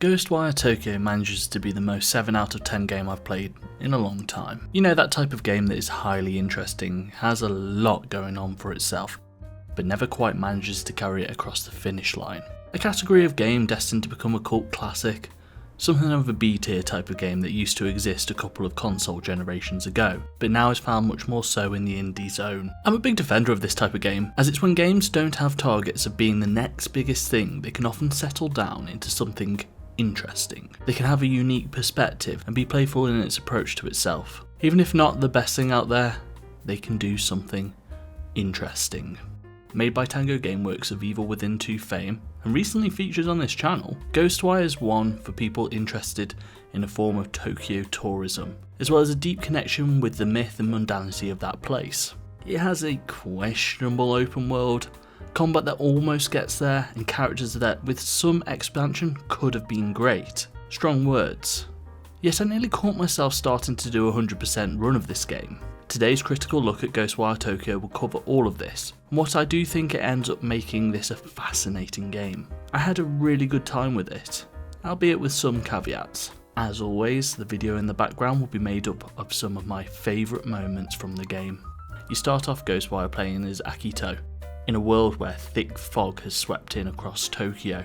Ghostwire Tokyo manages to be the most 7 out of 10 game I've played in a long time. You know, that type of game that is highly interesting, has a lot going on for itself, but never quite manages to carry it across the finish line. A category of game destined to become a cult classic, something of a B-tier type of game that used to exist a couple of console generations ago, but now is found much more so in the indie zone. I'm a big defender of this type of game, as it's when games don't have targets of being the next biggest thing, they can often settle down into something interesting. They can have a unique perspective and be playful in its approach to itself. Even if not the best thing out there, they can do something interesting. Made by Tango Gameworks of Evil Within 2 fame, and recently features on this channel, Ghostwire is one for people interested in a form of Tokyo tourism, as well as a deep connection with the myth and mundanity of that place. It has a questionable open world, combat that almost gets there, and characters that, with some expansion, could have been great. Strong words. Yet I nearly caught myself starting to do a 100% run of this game. Today's critical look at Ghostwire Tokyo will cover all of this, and what I do think it ends up making this a fascinating game. I had a really good time with it, albeit with some caveats. As always, the video in the background will be made up of some of my favourite moments from the game. You start off Ghostwire playing as Akito, in a world where thick fog has swept in across Tokyo.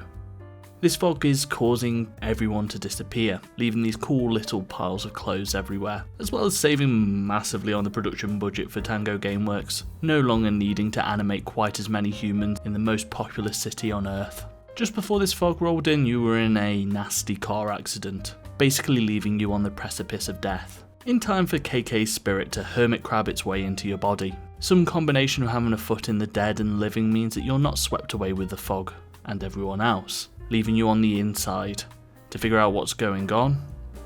This fog is causing everyone to disappear, leaving these cool little piles of clothes everywhere, as well as saving massively on the production budget for Tango Gameworks, no longer needing to animate quite as many humans in the most populous city on Earth. Just before this fog rolled in, you were in a nasty car accident, basically leaving you on the precipice of death. In time for KK's spirit to hermit crab its way into your body. Some combination of having a foot in the dead and living means that you're not swept away with the fog and everyone else, leaving you on the inside to figure out what's going on,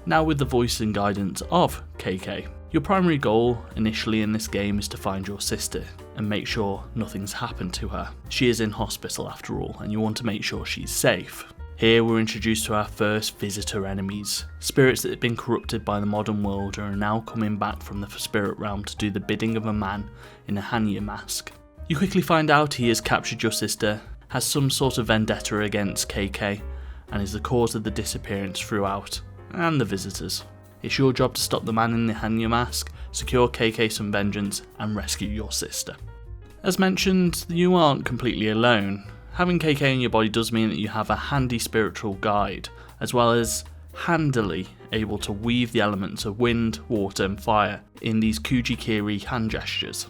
now with the voice and guidance of KK. Your primary goal initially in this game is to find your sister and make sure nothing's happened to her. She is in hospital after all, and you want to make sure she's safe. Here we're introduced to our first visitor enemies, spirits that have been corrupted by the modern world and are now coming back from the spirit realm to do the bidding of a man in a Hanya mask. You quickly find out he has captured your sister, has some sort of vendetta against KK, and is the cause of the disappearance throughout, and the visitors. It's your job to stop the man in the Hanya mask, secure KK some vengeance, and rescue your sister. As mentioned, you aren't completely alone. Having KK in your body does mean that you have a handy spiritual guide, as well as handily able to weave the elements of wind, water and fire in these Kujikiri hand gestures.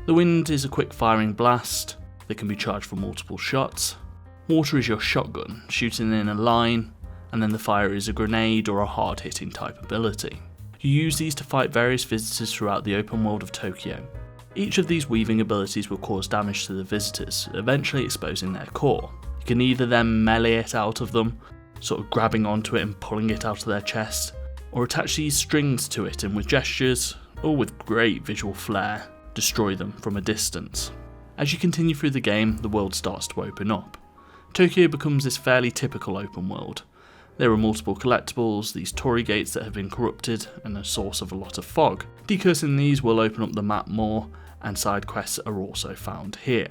The wind is a quick firing blast that can be charged for multiple shots. Water is your shotgun, shooting in a line, and then the fire is a grenade or a hard hitting type ability. You use these to fight various visitors throughout the open world of Tokyo. Each of these weaving abilities will cause damage to the visitors, eventually exposing their core. You can either then melee it out of them, sort of grabbing onto it and pulling it out of their chest, or attach these strings to it and with gestures, or with great visual flair, destroy them from a distance. As you continue through the game, the world starts to open up. Tokyo becomes this fairly typical open world. There are multiple collectibles, these torii gates that have been corrupted, and a source of a lot of fog. Decursing these will open up the map more, and side quests are also found here.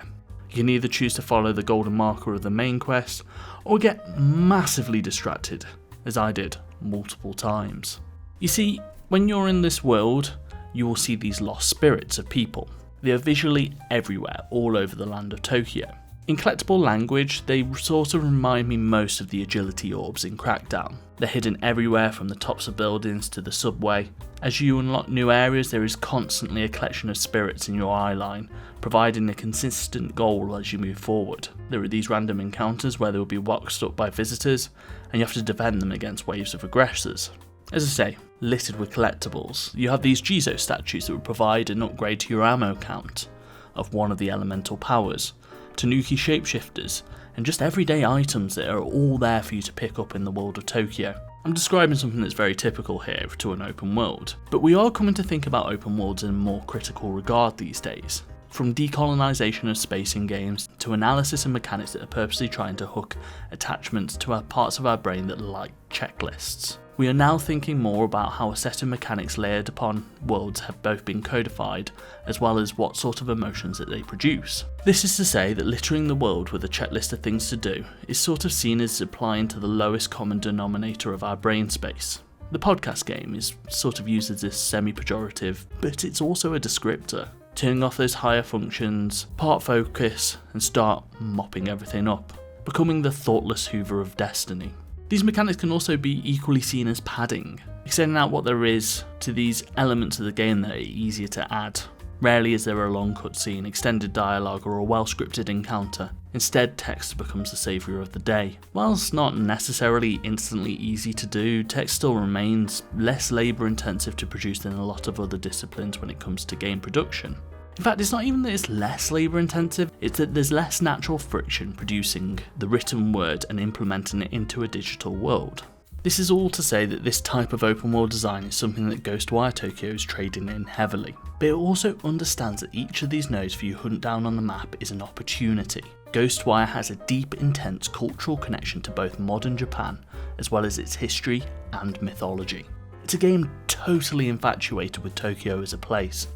You can either choose to follow the golden marker of the main quest, or get massively distracted, as I did multiple times. You see, when you're in this world, you will see these lost spirits of people. They are visually everywhere, all over the land of Tokyo. In collectible language, they sort of remind me most of the agility orbs in Crackdown. They're hidden everywhere from the tops of buildings to the subway. As you unlock new areas, there is constantly a collection of spirits in your eye line, providing a consistent goal as you move forward. There are these random encounters where they will be boxed up by visitors, and you have to defend them against waves of aggressors. As I say, littered with collectibles. You have these Jizo statues that will provide an upgrade to your ammo count of one of the elemental powers, Tanuki shapeshifters, and just everyday items that are all there for you to pick up in the world of Tokyo. I'm describing something that's very typical here to an open world, but we are coming to think about open worlds in a more critical regard these days. From decolonisation of space in games to analysis and mechanics that are purposely trying to hook attachments to our parts of our brain that are like checklists. We are now thinking more about how a set of mechanics layered upon worlds have both been codified, as well as what sort of emotions that they produce. This is to say that littering the world with a checklist of things to do is sort of seen as applying to the lowest common denominator of our brain space. The podcast game is sort of used as this semi-pejorative, but it's also a descriptor. Turning off those higher functions, part focus, and start mopping everything up, becoming the thoughtless hoover of destiny. These mechanics can also be equally seen as padding, extending out what there is to these elements of the game that are easier to add. Rarely is there a long cutscene, extended dialogue, or a well-scripted encounter. Instead, text becomes the saviour of the day. Whilst not necessarily instantly easy to do, text still remains less labour intensive to produce than a lot of other disciplines when it comes to game production. In fact, it's not even that it's less labour intensive, it's that there's less natural friction producing the written word and implementing it into a digital world. This is all to say that this type of open world design is something that Ghostwire Tokyo is trading in heavily, but it also understands that each of these nodes for you hunt down on the map is an opportunity. Ghostwire has a deep, intense cultural connection to both modern Japan, as well as its history and mythology. It's a game totally infatuated with Tokyo as a place,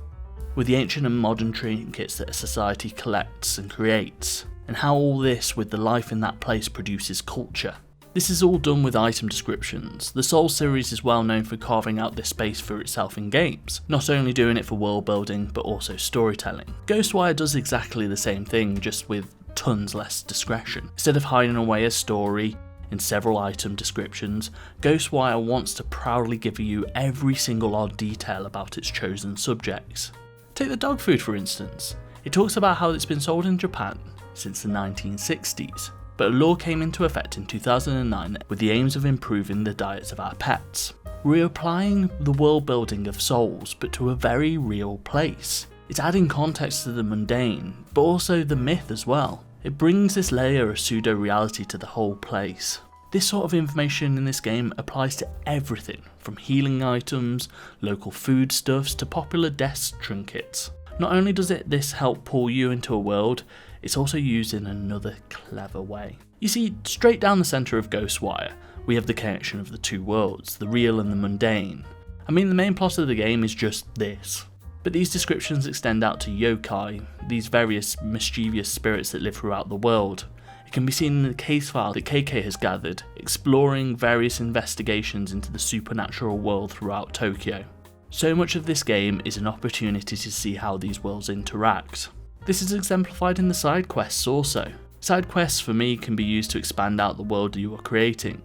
with the ancient and modern trinkets that a society collects and creates, and how all this with the life in that place produces culture. This is all done with item descriptions. The Soul series is well known for carving out this space for itself in games, not only doing it for world building but also storytelling. Ghostwire does exactly the same thing, just with tons less discretion. Instead of hiding away a story in several item descriptions, Ghostwire wants to proudly give you every single odd detail about its chosen subjects. Take the dog food for instance. It talks about how it's been sold in Japan since the 1960s, but a law came into effect in 2009 with the aims of improving the diets of our pets. We're applying the world building of souls, but to a very real place. It's adding context to the mundane, but also the myth as well. It brings this layer of pseudo-reality to the whole place. This sort of information in this game applies to everything, from healing items, local foodstuffs, to popular desk trinkets. Not only does this help pull you into a world, it's also used in another clever way. You see, straight down the centre of Ghostwire, we have the connection of the two worlds, the real and the mundane. I mean, the main plot of the game is just this. But these descriptions extend out to yokai, these various mischievous spirits that live throughout the world. It can be seen in the case file that KK has gathered, exploring various investigations into the supernatural world throughout Tokyo. So much of this game is an opportunity to see how these worlds interact. This is exemplified in the side quests also. Side quests for me can be used to expand out the world you are creating.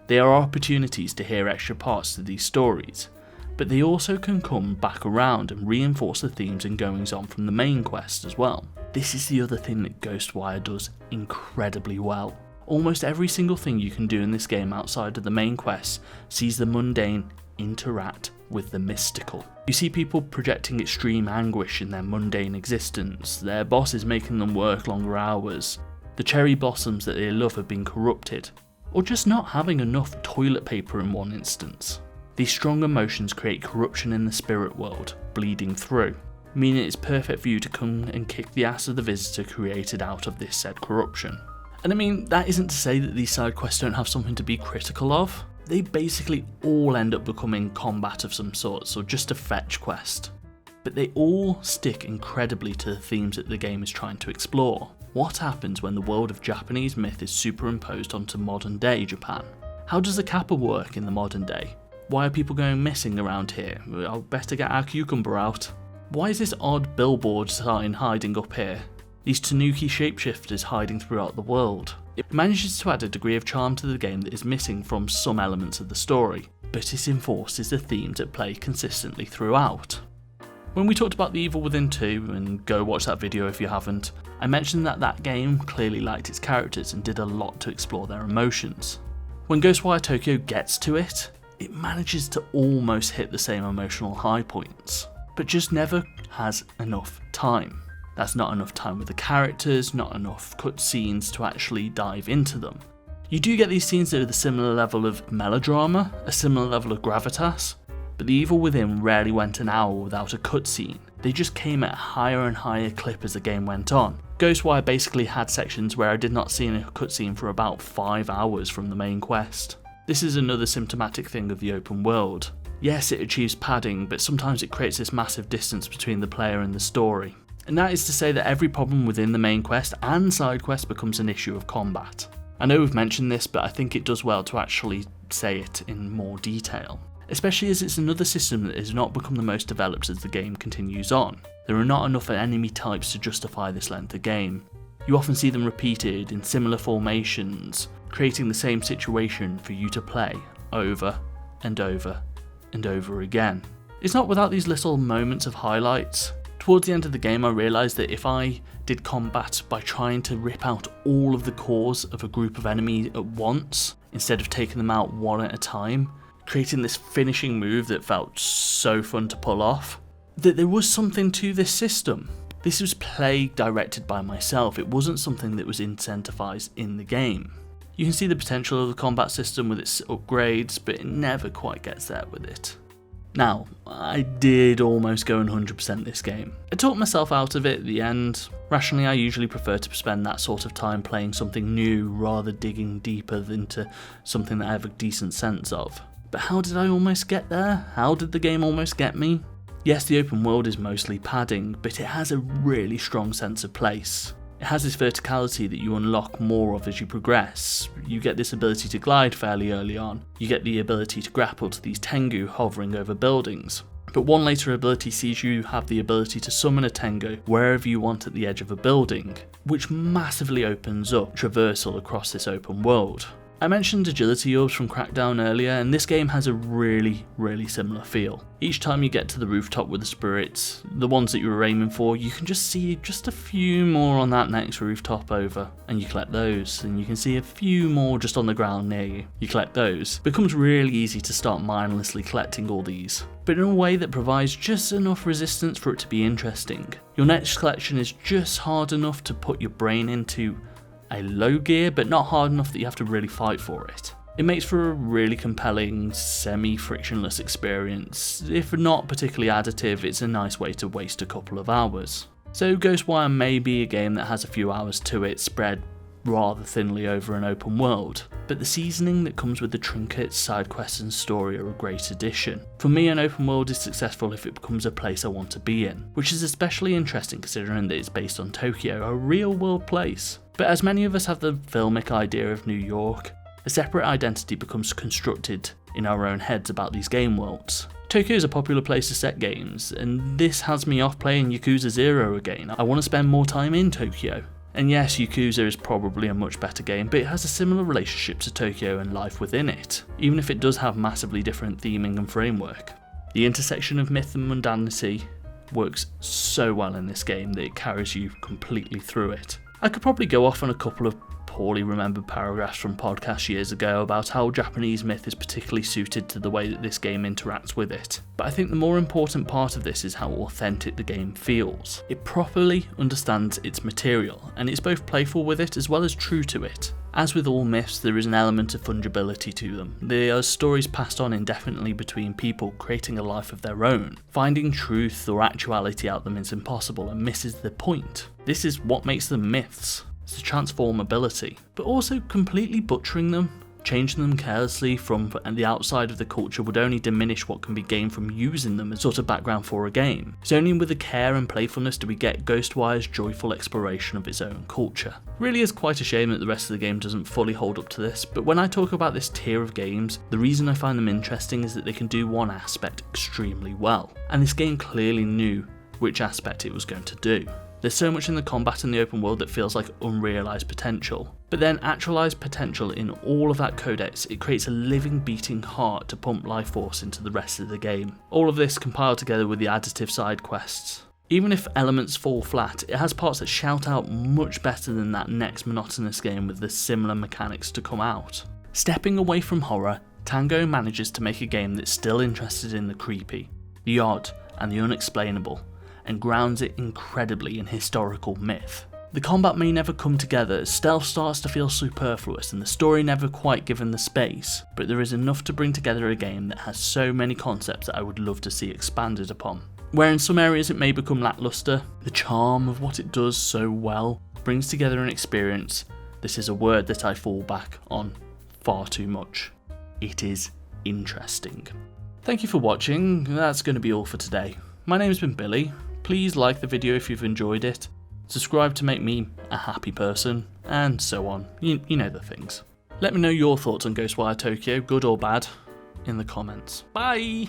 They are opportunities to hear extra parts to these stories, but they also can come back around and reinforce the themes and goings on from the main quest as well. This is the other thing that Ghostwire does incredibly well. Almost every single thing you can do in this game outside of the main quest sees the mundane interact with the mystical. You see people projecting extreme anguish in their mundane existence, their bosses making them work longer hours, the cherry blossoms that they love have been corrupted, or just not having enough toilet paper in one instance. These strong emotions create corruption in the spirit world, bleeding through, meaning it's perfect for you to come and kick the ass of the visitor created out of this said corruption. And I mean, that isn't to say that these side quests don't have something to be critical of. They basically all end up becoming combat of some sorts, or just a fetch quest. But they all stick incredibly to the themes that the game is trying to explore. What happens when the world of Japanese myth is superimposed onto modern day Japan? How does the kappa work in the modern day? Why are people going missing around here? I'll better get our cucumber out. Why is this odd billboard sign hiding up here? These tanuki shapeshifters hiding throughout the world. It manages to add a degree of charm to the game that is missing from some elements of the story, but it enforces the themes at play consistently throughout. When we talked about The Evil Within 2, and go watch that video if you haven't, I mentioned that that game clearly liked its characters and did a lot to explore their emotions. When Ghostwire Tokyo gets to it, it manages to almost hit the same emotional high points, but just never has enough time. That's not enough time with the characters, not enough cutscenes to actually dive into them. You do get these scenes that are the similar level of melodrama, a similar level of gravitas, but The Evil Within rarely went an hour without a cutscene. They just came at a higher and higher clip as the game went on. Ghostwire basically had sections where I did not see a cutscene for about 5 hours from the main quest. This is another symptomatic thing of the open world. Yes, it achieves padding, but sometimes it creates this massive distance between the player and the story. And that is to say that every problem within the main quest and side quest becomes an issue of combat. I know we've mentioned this, but I think it does well to actually say it in more detail. Especially as it's another system that has not become the most developed as the game continues on. There are not enough enemy types to justify this length of game. You often see them repeated in similar formations, creating the same situation for you to play over and over and over again. It's not without these little moments of highlights. Towards the end of the game, I realised that if I did combat by trying to rip out all of the cores of a group of enemies at once, instead of taking them out one at a time, creating this finishing move that felt so fun to pull off, that there was something to this system. This was play directed by myself, it wasn't something that was incentivised in the game. You can see the potential of the combat system with its upgrades, but it never quite gets there with it. Now, I did almost go 100% this game. I talked myself out of it at the end. Rationally, I usually prefer to spend that sort of time playing something new rather digging deeper into something that I have a decent sense of. But how did I almost get there? How did the game almost get me? Yes, the open world is mostly padding, but it has a really strong sense of place. It has this verticality that you unlock more of as you progress. You get this ability to glide fairly early on. You get the ability to grapple to these Tengu hovering over buildings. But one later ability sees you have the ability to summon a Tengu wherever you want at the edge of a building, which massively opens up traversal across this open world. I mentioned agility orbs from Crackdown earlier, and this game has a really similar feel. Each time you get to the rooftop with the spirits, the ones that you were aiming for, you can just see just a few more on that next rooftop over, and you collect those, and you can see a few more just on the ground near you. You collect those. It becomes really easy to start mindlessly collecting all these, but in a way that provides just enough resistance for it to be interesting. Your next collection is just hard enough to put your brain into a low gear, but not hard enough that you have to really fight for it. It makes for a really compelling, semi-frictionless experience. If not particularly additive, it's a nice way to waste a couple of hours. So Ghostwire may be a game that has a few hours to it, spread rather thinly over an open world, but the seasoning that comes with the trinkets, side quests and story are a great addition. For me, an open world is successful if it becomes a place I want to be in, which is especially interesting considering that it's based on Tokyo, a real world place. But as many of us have the filmic idea of New York, a separate identity becomes constructed in our own heads about these game worlds. Tokyo is a popular place to set games, and this has me off playing Yakuza 0 again. I want to spend more time in Tokyo. And yes, Yakuza is probably a much better game, but it has a similar relationship to Tokyo and life within it, even if it does have massively different theming and framework. The intersection of myth and mundanity works so well in this game that it carries you completely through it. I could probably go off on a couple of poorly remembered paragraphs from podcasts years ago about how Japanese myth is particularly suited to the way that this game interacts with it, but I think the more important part of this is how authentic the game feels. It properly understands its material, and it's both playful with it as well as true to it. As with all myths, there is an element of fungibility to them. They are stories passed on indefinitely between people creating a life of their own. Finding truth or actuality out them is impossible and misses the point. This is what makes them myths. It's the transformability, but also completely butchering them. Changing them carelessly from the outside of the culture would only diminish what can be gained from using them as sort of background for a game. It's only with the care and playfulness do we get Ghostwire's joyful exploration of its own culture. It really is quite a shame that the rest of the game doesn't fully hold up to this, but when I talk about this tier of games, the reason I find them interesting is that they can do one aspect extremely well, and this game clearly knew which aspect it was going to do. There's so much in the combat in the open world that feels like unrealised potential. But then actualised potential in all of that codex, it creates a living beating heart to pump life force into the rest of the game. All of this compiled together with the additive side quests. Even if elements fall flat, it has parts that shout out much better than that next monotonous game with the similar mechanics to come out. Stepping away from horror, Tango manages to make a game that's still interested in the creepy, the odd and the unexplainable, and grounds it incredibly in historical myth. The combat may never come together, stealth starts to feel superfluous and the story never quite given the space, but there is enough to bring together a game that has so many concepts that I would love to see expanded upon. Where in some areas it may become lackluster, the charm of what it does so well brings together an experience. This is a word that I fall back on far too much. it is interesting. Thank you for watching, that's going to be all for today. My name's been Billy, please like the video if you've enjoyed it, subscribe to make me a happy person, and so on, you know the things. Let me know your thoughts on Ghostwire Tokyo, good or bad, in the comments. Bye!